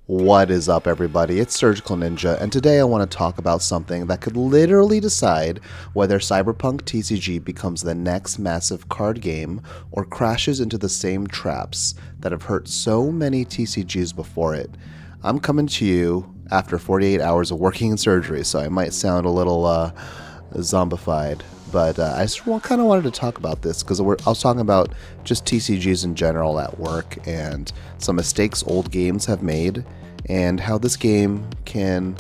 What is up, everybody? It's Surgical Ninja, and today I want to talk about something that could literally decide whether Cyberpunk TCG becomes the next massive card game or crashes into the same traps that have hurt so many TCGs before it. I'm coming to you after 48 hours of working in surgery, so I might sound a little zombified. But I just kind of wanted to talk about this because I was talking about just TCGs in general at work and some mistakes old games have made and how this game can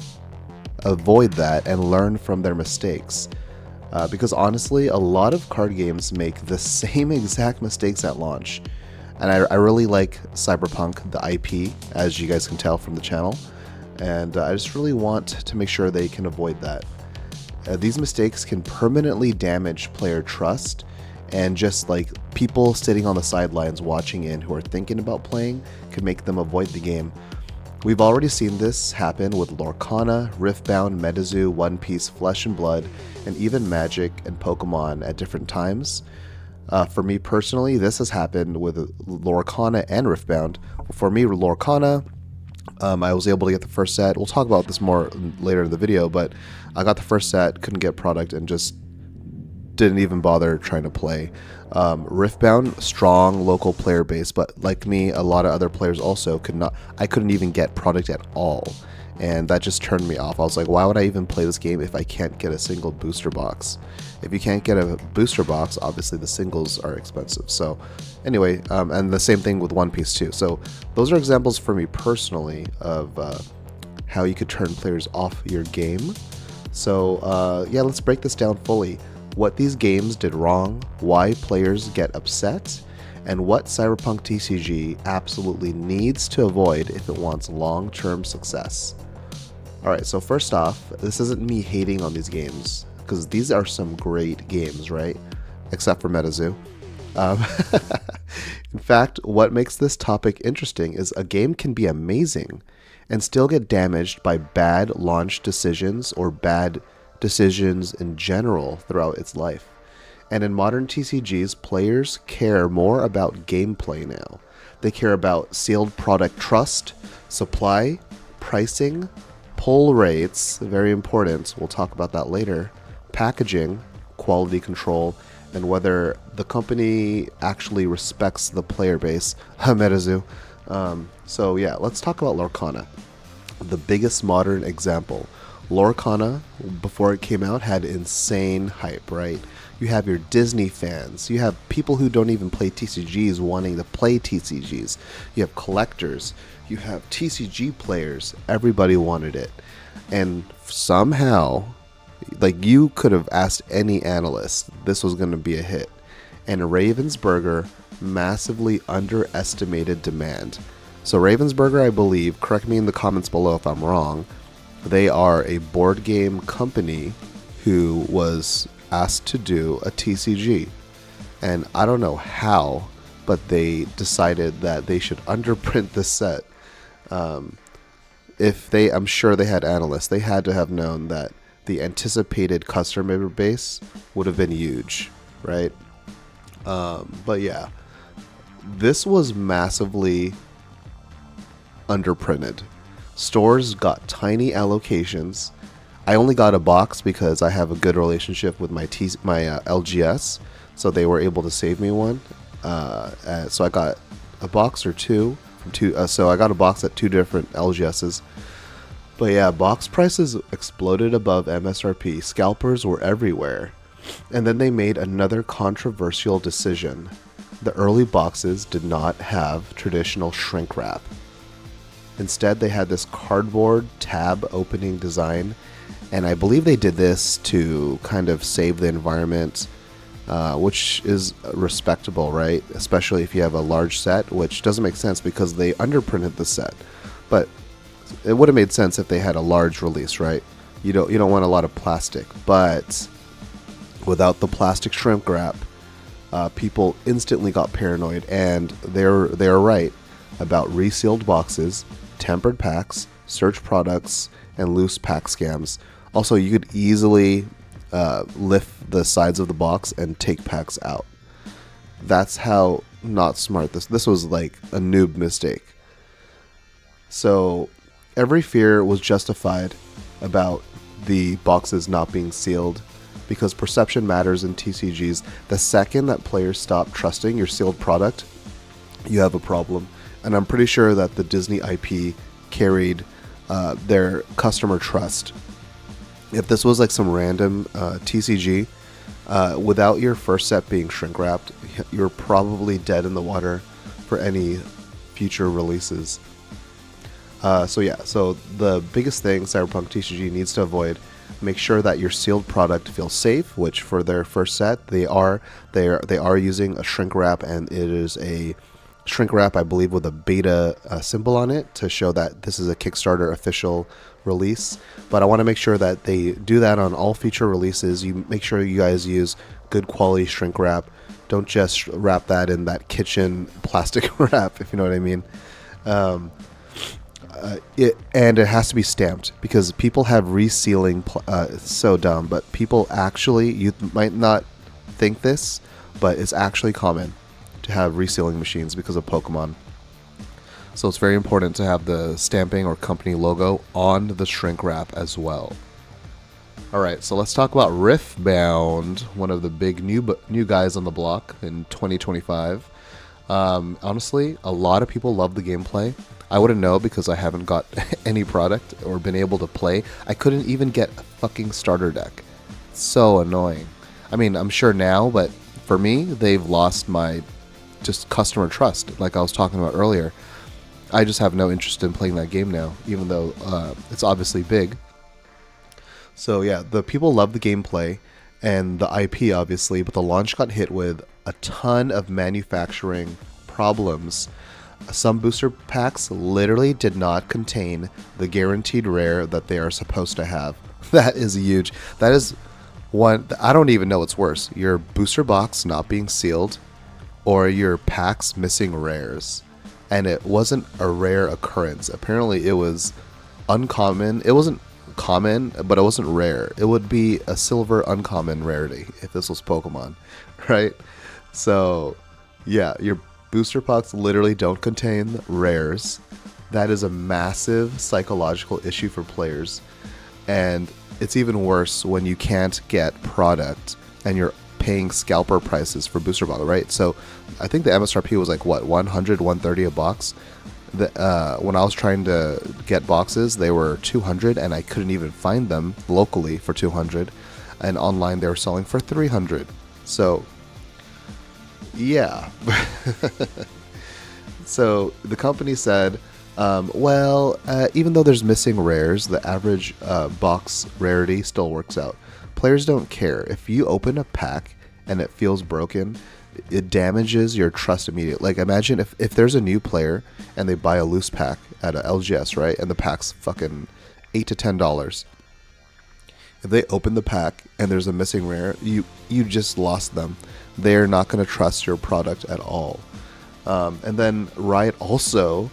avoid that and learn from their mistakes. Because honestly, a lot of card games make the same exact mistakes at launch. And I really like Cyberpunk, the IP, as you guys can tell from the channel. And I just really want to make sure they can avoid that. These mistakes can permanently damage player trust, and just like people sitting on the sidelines watching in who are thinking about playing can make them avoid the game. We've already seen this happen with Lorcana, Riftbound, MetaZoo, One Piece, Flesh and Blood, and even Magic and Pokémon at different times. For me personally, this has happened with Lorcana and Riftbound. For me, Lorcana, I was able to get the first set. We'll talk about this more later in the video, but I got the first set, couldn't get product, and just didn't even bother trying to play. Riftbound, strong local player base, but like me, a lot of other players also could not. I couldn't even get product at all, and that just turned me off. I was like, why would I even play this game if I can't get a single booster box? If you can't get a booster box, obviously the singles are expensive. So anyway, and the same thing with One Piece too. So those are examples for me personally of how you could turn players off your game. So yeah, let's break this down fully. What these games did wrong, why players get upset, and what Cyberpunk TCG absolutely needs to avoid if it wants long-term success. Alright, so first off, this isn't me hating on these games, because these are some great games, right? Except for MetaZoo. In fact, what makes this topic interesting is a game can be amazing and still get damaged by bad launch decisions or bad decisions in general throughout its life. And in modern TCGs, players care more about gameplay now. They care about sealed product trust, supply, pricing, pull rates, very important, we'll talk about that later, packaging, quality control, and whether the company actually respects the player base, MetaZoo. So yeah, let's talk about Lorcana, the biggest modern example. Lorcana, before it came out, had insane hype, right? You have your Disney fans, you have people who don't even play TCGs wanting to play TCGs, you have collectors, you have TCG players, everybody wanted it. And somehow, like, you could have asked any analyst, this was going to be a hit. And Ravensburger massively underestimated demand. So Ravensburger, I believe, correct me in the comments below if I'm wrong, they are a board game company who was asked to do a TCG. And I don't know how, but they decided that they should underprint this set. I'm sure they had analysts. They had to have known that the anticipated customer base would have been huge, right? But yeah, this was massively underprinted. Stores got tiny allocations. I only got a box because I have a good relationship with my LGS, so they were able to save me one. So I got a box or two from two. So I got a box at two different LGSs. But yeah, box prices exploded above MSRP. Scalpers were everywhere. And then they made another controversial decision. The early boxes did not have traditional shrink wrap. Instead, they had this cardboard tab opening design, and I believe they did this to kind of save the environment, which is respectable, right? Especially if you have a large set, which doesn't make sense because they underprinted the set. But it would have made sense if they had a large release, right? You don't want a lot of plastic, but without the plastic shrink wrap, people instantly got paranoid, and they're right about resealed boxes, tempered packs, search products, and loose pack scams. Also, you could easily lift the sides of the box and take packs out. That's how not smart this was, like a noob mistake. So every fear was justified about the boxes not being sealed because perception matters in TCGs. The second that players stop trusting your sealed product, you have a problem. And I'm pretty sure that the Disney IP carried their customer trust. If this was like some random TCG, without your first set being shrink wrapped, you're probably dead in the water for any future releases. So the biggest thing Cyberpunk TCG needs to avoid, make sure that your sealed product feels safe, which for their first set they are using a shrink wrap, and it is a shrink wrap, I believe, with a beta symbol on it to show that this is a Kickstarter official release. But I want to make sure that they do that on all future releases. You make sure you guys use good quality shrink wrap. Don't just wrap that in that kitchen plastic wrap, if you know what I mean. And it has to be stamped because people have resealing. It's so dumb, but people actually, you might not think this, but it's actually common to have resealing machines because of Pokemon. So it's very important to have the stamping or company logo on the shrink wrap as well. Alright, so let's talk about Riftbound, one of the big new guys on the block in 2025. Honestly, a lot of people love the gameplay. I wouldn't know because I haven't got any product or been able to play. I couldn't even get a fucking starter deck. It's so annoying. I mean, I'm sure now, but for me, they've lost my just customer trust, like I was talking about earlier. I just have no interest in playing that game now, even though it's obviously big. So yeah, the people love the gameplay and the IP, obviously, but the launch got hit with a ton of manufacturing problems. Some booster packs literally did not contain the guaranteed rare that they are supposed to have. That is huge. That is one, I don't even know what's worse. Your booster box not being sealed or your packs missing rares. And it wasn't a rare occurrence. Apparently it was uncommon. It wasn't common, but it wasn't rare. It would be a silver uncommon rarity if this was Pokemon, right? So yeah, your booster packs literally don't contain rares. That is a massive psychological issue for players. And it's even worse when you can't get product and you're paying scalper prices for booster box, right? So I think the MSRP was like what, 100, 130 a box. When I was trying to get boxes, they were 200 and I couldn't even find them locally for 200, and online they were selling for 300. So yeah. So the company said, even though there's missing rares, the average box rarity still works out. Players don't care. If you open a pack and it feels broken, it damages your trust immediately. Like, imagine if there's a new player and they buy a loose pack at a LGS, right? And the pack's fucking $8 to $10. If they open the pack and there's a missing rare, you just lost them. They're not going to trust your product at all. And then Riot also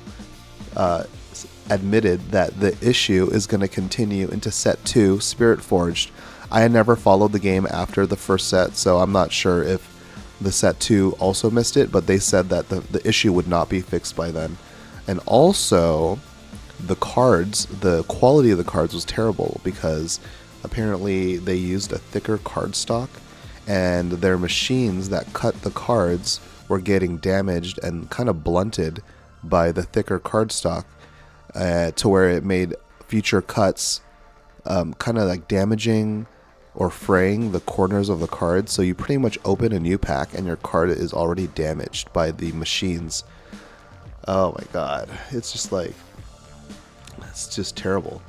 admitted that the issue is going to continue into set 2, Spirit Forged. I had never followed the game after the first set, so I'm not sure if the set 2 also missed it, but they said that the issue would not be fixed by then. And also, the cards, the quality of the cards was terrible because apparently they used a thicker card stock, and their machines that cut the cards were getting damaged and kind of blunted by the thicker card stock to where it made future cuts kind of like damaging or fraying the corners of the cards. So you pretty much open a new pack and your card is already damaged by the machines. Oh my god. It's just terrible.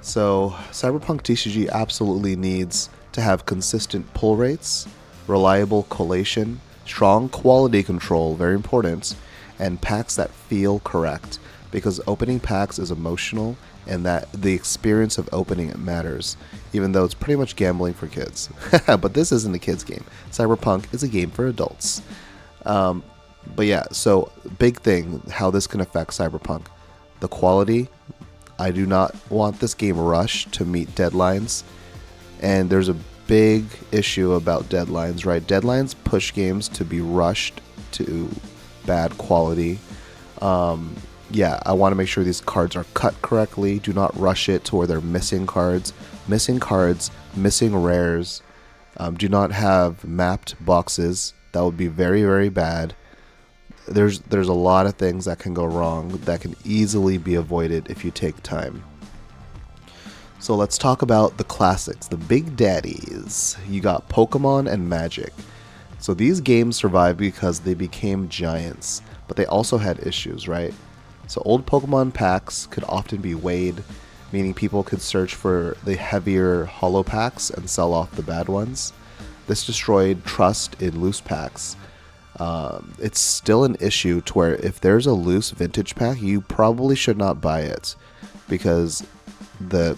So Cyberpunk TCG absolutely needs to have consistent pull rates, reliable collation, strong quality control, very important, and packs that feel correct, because opening packs is emotional and that the experience of opening it matters, even though it's pretty much gambling for kids. But this isn't a kid's game. Cyberpunk is a game for adults. But yeah, so big thing, how this can affect Cyberpunk. The quality. I do not want this game rushed to meet deadlines. And there's a big issue about deadlines, right? Deadlines push games to be rushed to bad quality. yeah, I want to make sure these cards are cut correctly. Do not rush it to where they're missing cards, missing rares. Do not have mapped boxes. That would be very, very bad. There's a lot of things that can go wrong that can easily be avoided if you take time. So let's talk about the classics, the big daddies. You got Pokemon and Magic. So these games survived because they became giants, but they also had issues, right? So old Pokemon packs could often be weighed, meaning people could search for the heavier holo packs and sell off the bad ones. This destroyed trust in loose packs. It's still an issue to where if there's a loose vintage pack, you probably should not buy it because the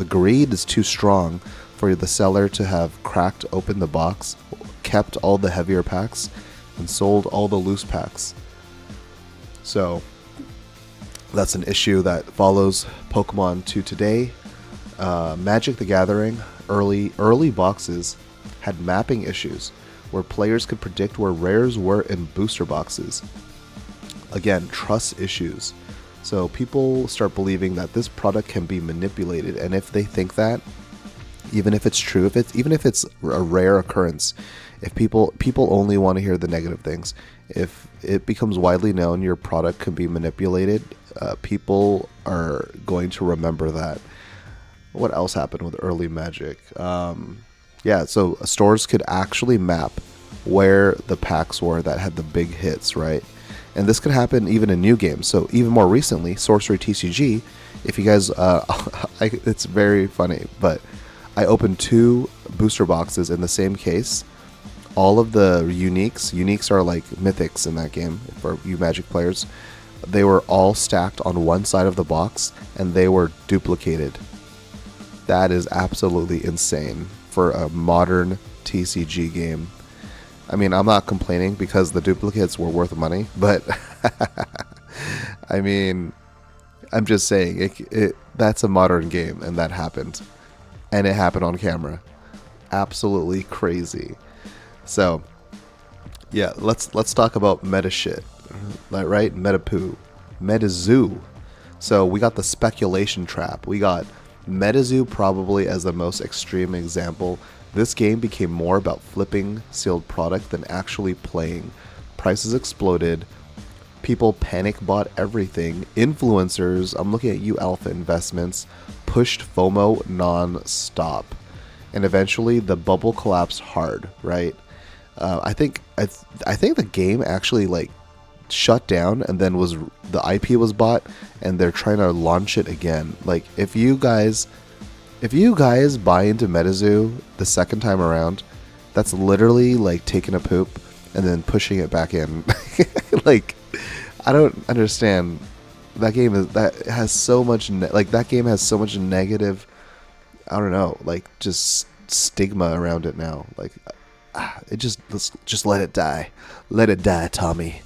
greed is too strong for the seller to have cracked open the box, kept all the heavier packs, and sold all the loose packs. So that's an issue that follows Pokemon to today. Magic the Gathering early boxes had mapping issues where players could predict where rares were in booster boxes. Again, trust issues. So people start believing that this product can be manipulated, and if they think that, even if it's true, even if it's a rare occurrence, if people only want to hear the negative things, if it becomes widely known your product can be manipulated, people are going to remember that. What else happened with early Magic? Yeah, so stores could actually map where the packs were that had the big hits, right? And this could happen even in new games. So even more recently, Sorcery TCG, if you guys, it's very funny, but I opened 2 booster boxes in the same case. All of the uniques are like mythics in that game for you Magic players. They were all stacked on one side of the box and they were duplicated. That is absolutely insane for a modern TCG game. I mean, I'm not complaining because the duplicates were worth money, but I mean, I'm just saying that's a modern game and that happened. And it happened on camera. Absolutely crazy. So, yeah, let's talk about meta shit. Right? Meta poo. MetaZoo. So, we got the speculation trap. We got MetaZoo probably as the most extreme example. This game became more about flipping sealed product than actually playing. Prices exploded. People panic bought everything. Influencers, I'm looking at you Alpha Investments, pushed FOMO non-stop. And eventually the bubble collapsed hard, right? I think the game actually like shut down and then the IP was bought and they're trying to launch it again. Like if you guys buy into MetaZoo the second time around, that's literally like taking a poop and then pushing it back in. Like I don't understand. That game has so much negative, I don't know, like just stigma around it now. Like let's just let it die. Let it die, Tommy.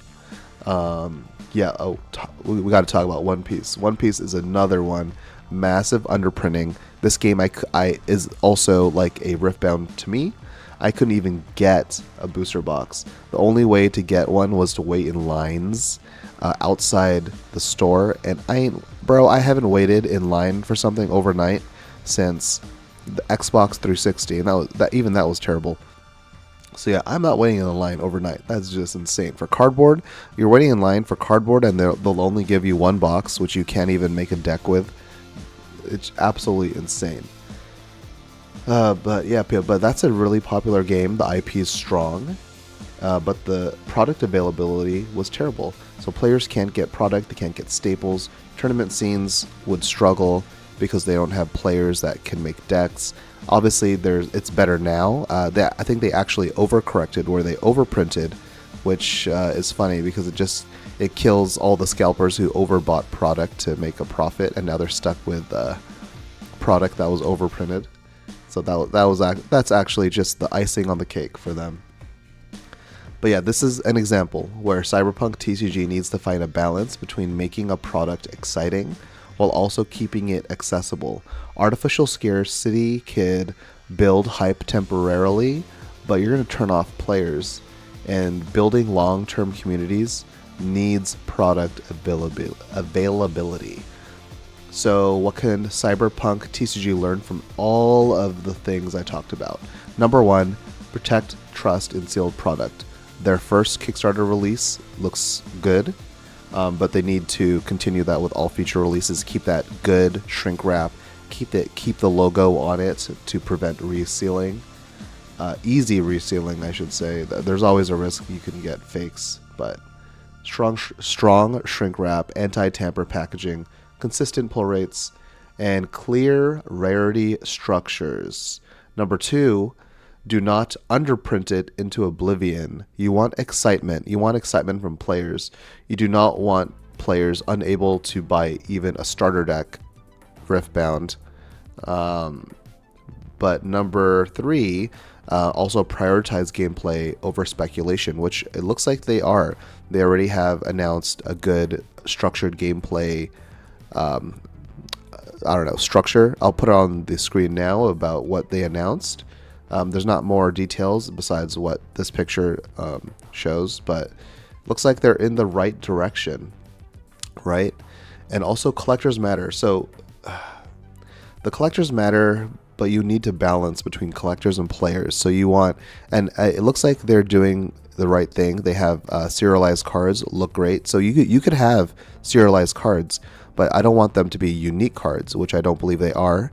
Yeah, we got to talk about One Piece. One Piece is another one. Massive underprinting. This game is also like a Riftbound to me. I couldn't even get a booster box. The only way to get one was to wait in lines outside the store, and I haven't waited in line for something overnight since the Xbox 360, and that was terrible. So yeah, I'm not waiting in the line overnight. That's just insane. For cardboard, you're waiting in line for cardboard, and they'll only give you one box, which you can't even make a deck with. It's absolutely insane. But that's a really popular game. The IP is strong, but the product availability was terrible. So players can't get product, they can't get staples. Tournament scenes would struggle because they don't have players that can make decks. Obviously, it's better now. I think they actually overcorrected where they overprinted, which is funny because it kills all the scalpers who overbought product to make a profit, and now they're stuck with product that was overprinted. So that's actually just the icing on the cake for them. But yeah, this is an example where Cyberpunk TCG needs to find a balance between making a product exciting while also keeping it accessible. Artificial scarcity could build hype temporarily, but you're going to turn off players. And building long-term communities needs product availability. So what can Cyberpunk TCG learn from all of the things I talked about? Number one, protect trust in sealed product. Their first Kickstarter release looks good, but they need to continue that with all future releases. Keep that good shrink wrap. Keep the logo on it to prevent resealing. Easy resealing, I should say. There's always a risk you can get fakes, but strong shrink wrap, anti-tamper packaging, consistent pull rates, and clear rarity structures. Number two, do not underprint it into oblivion. You want excitement. You want excitement from players. You do not want players unable to buy even a starter deck, Riftbound. But number three, also prioritize gameplay over speculation, which it looks like they are. They already have announced a good structured gameplay structure. I'll put it on the screen now about what they announced. There's not more details besides what this picture shows, but looks like they're in the right direction, right? And also collectors matter. So the collectors matter, but you need to balance between collectors and players. So you want, and it looks like they're doing the right thing. They have serialized cards, look great. So you could have serialized cards, but I don't want them to be unique cards, which I don't believe they are.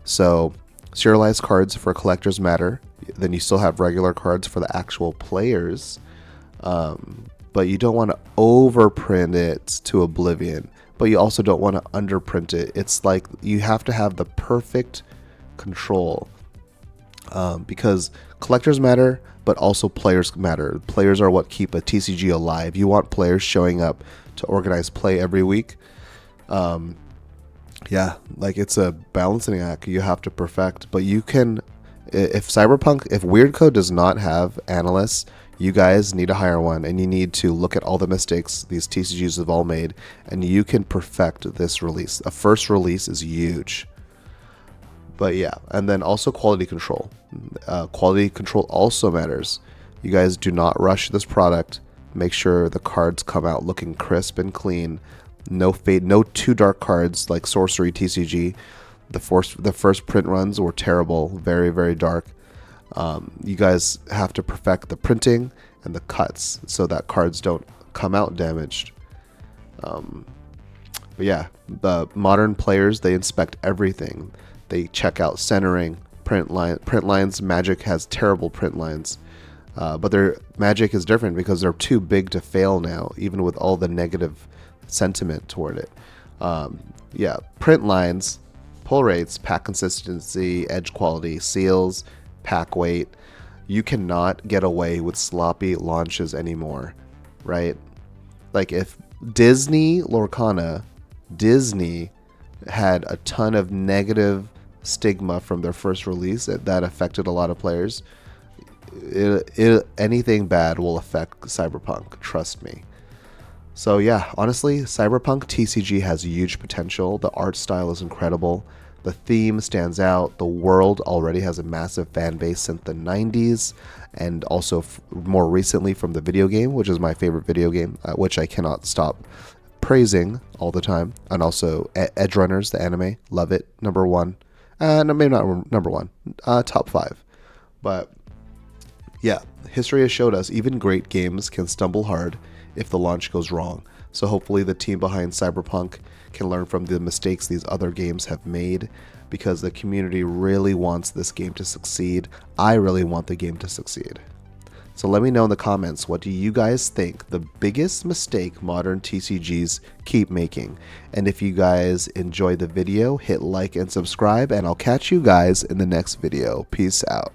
So serialized cards for collectors matter. Then you still have regular cards for the actual players, but you don't want to overprint it to oblivion, but you also don't want to underprint it. It's like you have to have the perfect control, because collectors matter, but also players matter. Players are what keep a TCG alive. You want players showing up to organize play every week. Yeah, like it's a balancing act you have to perfect, but you can, if Weirdcode does not have analysts, you guys need to hire one, and you need to look at all the mistakes these TCGs have all made, and you can perfect this release. A first release is huge. But yeah, and then also quality control. Quality control also matters. You guys do not rush this product. Make sure the cards come out looking crisp and clean. No fade, no too dark cards like Sorcery TCG. The first print runs were terrible, very, very dark. You guys have to perfect the printing and the cuts so that cards don't come out damaged. But yeah, the modern players, they inspect everything. They check out centering, print lines. Magic has terrible print lines, but their Magic is different because they're too big to fail now, even with all the negative sentiment toward it. Yeah, print lines, pull rates, pack consistency, edge quality, seals, pack weight. You cannot get away with sloppy launches anymore, right? Like if Lorcana, Disney had a ton of negative stigma from their first release that affected a lot of players. Anything bad will affect Cyberpunk, trust me. So yeah, honestly, Cyberpunk TCG has huge potential. The art style is incredible. The theme stands out. The world already has a massive fan base since the 90s, and also more recently from the video game, which is my favorite video game, which I cannot stop praising all the time. And also Edge Runners, the anime, love it. Number one. No, maybe not number one. Top 5. But yeah, history has showed us even great games can stumble hard if the launch goes wrong. So hopefully the team behind Cyberpunk can learn from the mistakes these other games have made, because the community really wants this game to succeed. I really want the game to succeed. So let me know in the comments, what do you guys think the biggest mistake modern TCGs keep making? And if you guys enjoyed the video, hit like and subscribe, and I'll catch you guys in the next video. Peace out.